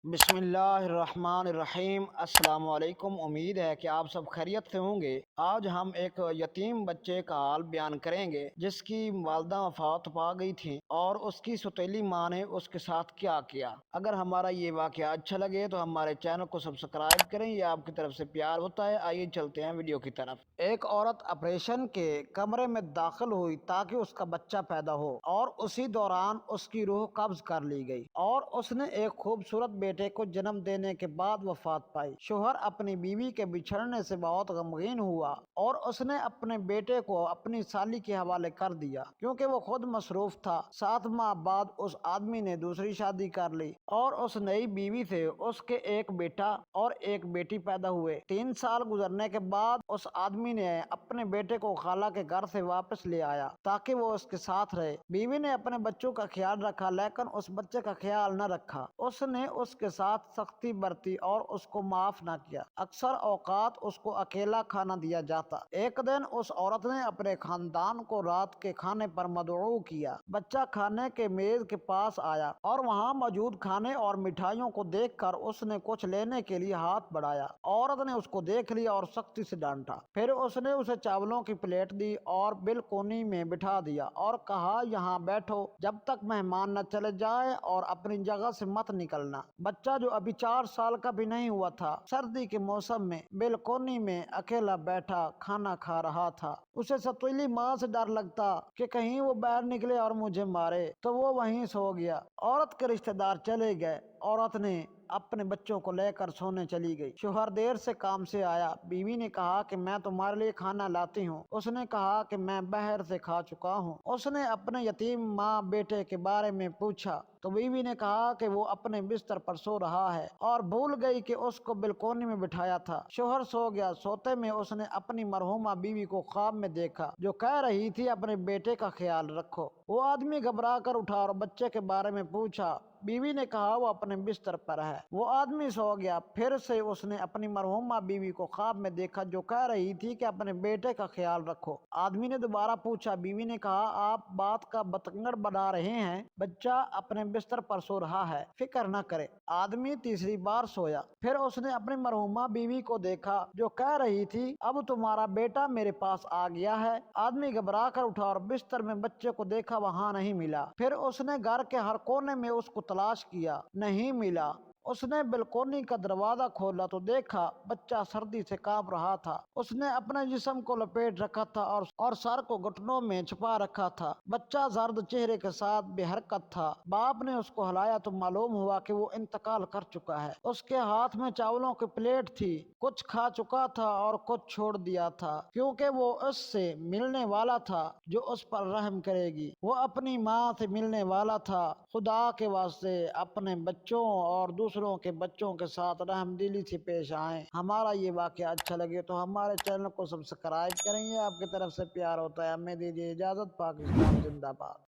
بسم اللہ الرحمن الرحیم۔ السلام علیکم، امید ہے کہ آپ سب خیریت سے ہوں گے۔ آج ہم ایک یتیم بچے کا حال بیان کریں گے جس کی والدہ وفات پا گئی تھی اور اس کی سوتیلی ماں نے اس کے ساتھ کیا کیا۔ اگر ہمارا یہ واقعہ اچھا لگے تو ہمارے چینل کو سبسکرائب کریں، یہ آپ کی طرف سے پیار ہوتا ہے۔ آئیے چلتے ہیں ویڈیو کی طرف۔ ایک عورت آپریشن کے کمرے میں داخل ہوئی تاکہ اس کا بچہ پیدا ہو، اور اسی دوران اس کی روح قبض کر لی گئی اور اس نے ایک خوبصورت بیٹے کو جنم دینے کے بعد وفات پائی۔ شوہر اپنی بیوی کے بچھڑنے سے بہت غمگین ہوا اور اس نے اپنے بیٹے کو اپنی سالی کے حوالے کر دیا کیونکہ وہ خود مصروف تھا۔ 7 ماہ بعد اس آدمی نے دوسری شادی کر لی اور اس نئی بیوی سے اس کے ایک بیٹا اور ایک بیٹی پیدا ہوئے۔ 3 سال گزرنے کے بعد اس آدمی نے اپنے بیٹے کو خالہ کے گھر سے واپس لے آیا تاکہ وہ اس کے ساتھ رہے۔ بیوی نے اپنے بچوں کا خیال رکھا لیکن اس بچے کا خیال نہ رکھا۔ اس نے اس کے ساتھ سختی برتی اور اس کو معاف نہ کیا۔ اکثر اوقات اس کو اکیلا کھانا دیا جاتا۔ ایک دن اس عورت نے اپنے خاندان کو رات کے کھانے پر مدعو کیا۔ بچہ کھانے کے میز کے پاس آیا اور وہاں موجود کھانے اور مٹھائیوں کو دیکھ کر اس نے کچھ لینے کے لیے ہاتھ بڑھایا۔ عورت نے اس کو دیکھ لیا اور سختی سے ڈانٹا۔ پھر اس نے اسے چاولوں کی پلیٹ دی اور بالکونی میں بٹھا دیا اور کہا، یہاں بیٹھو جب تک مہمان نہ چلے جائے اور اپنی جگہ سے مت نکلنا۔ بچہ جو ابھی 4 سال کا بھی نہیں ہوا تھا، سردی کے موسم میں بالکونی میں اکیلا بیٹھا کھانا کھا رہا تھا۔ اسے سوتیلی ماں سے ڈر لگتا کہ کہیں وہ باہر نکلے اور مجھے مارے، تو وہ وہیں سو گیا۔ عورت کے رشتہ دار چلے گئے۔ عورت نے اپنے بچوں کو لے کر سونے چلی گئی۔ شوہر دیر سے کام سے آیا۔ بیوی نے کہا کہ میں تمہارے لیے کھانا لاتی ہوں۔ اس نے کہا کہ میں باہر سے کھا چکا ہوں۔ اس نے اپنے یتیم ماں بیٹے کے بارے میں پوچھا تو بیوی نے کہا کہ وہ اپنے بستر پر سو رہا ہے اور بھول گئی کہ اس کو بالکونی میں بٹھایا تھا۔ شوہر سو گیا۔ سوتے میں اس نے اپنی مرحومہ بیوی کو خواب میں دیکھا جو کہہ رہی تھی، اپنے بیٹے کا خیال رکھو۔ وہ آدمی گھبرا کر اٹھا اور بچے کے بارے میں پوچھا۔ بیوی نے کہا وہ اپنے بستر پر ہے۔ وہ آدمی سو گیا۔ پھر سے اس نے اپنی مرحومہ بیوی کو خواب میں دیکھا جو کہہ رہی تھی کہ اپنے بیٹے کا خیال رکھو۔ آدمی نے دوبارہ پوچھا۔ بیوی نے کہا، آپ بات کا بتنگڑ بنا رہے ہیں، بچہ اپنے بستر پر سو رہا ہے، فکر نہ کرے۔ آدمی تیسری بار سویا۔ پھر اس نے اپنی مرحومہ بیوی کو دیکھا جو کہہ رہی تھی، اب تمہارا بیٹا میرے پاس آ گیا ہے۔ آدمی گھبرا کر اٹھا اور بستر میں بچے کو دیکھا، وہاں نہیں ملا۔ پھر اس نے گھر کے ہر کونے میں اس کو تلاش کیا، نہیں ملا۔ اس نے بالکونی کا دروازہ کھولا تو دیکھا بچہ سردی سے کانپ رہا تھا۔ اس نے اپنے جسم کو لپیٹ رکھا تھا اور سر کو گھٹنوں میں چھپا رکھا تھا۔ بچہ زرد چہرے کے ساتھ بے حرکت تھا۔ باپ نے اس کو ہلایا تو معلوم ہوا کہ وہ انتقال کر چکا ہے۔ اس کے ہاتھ میں چاولوں کی پلیٹ تھی، کچھ کھا چکا تھا اور کچھ چھوڑ دیا تھا کیونکہ وہ اس سے ملنے والا تھا جو اس پر رحم کرے گی۔ وہ اپنی ماں سے ملنے والا تھا۔ خدا کے واسطے اپنے بچوں اور دوسروں کے بچوں کے ساتھ رحم دلی سے پیش آئیں۔ ہمارا یہ واقعہ اچھا لگے تو ہمارے چینل کو سبسکرائب کریں، یہ آپ کی طرف سے پیار ہوتا ہے۔ ہمیں دیجیے اجازت۔ پاکستان زندہ باد۔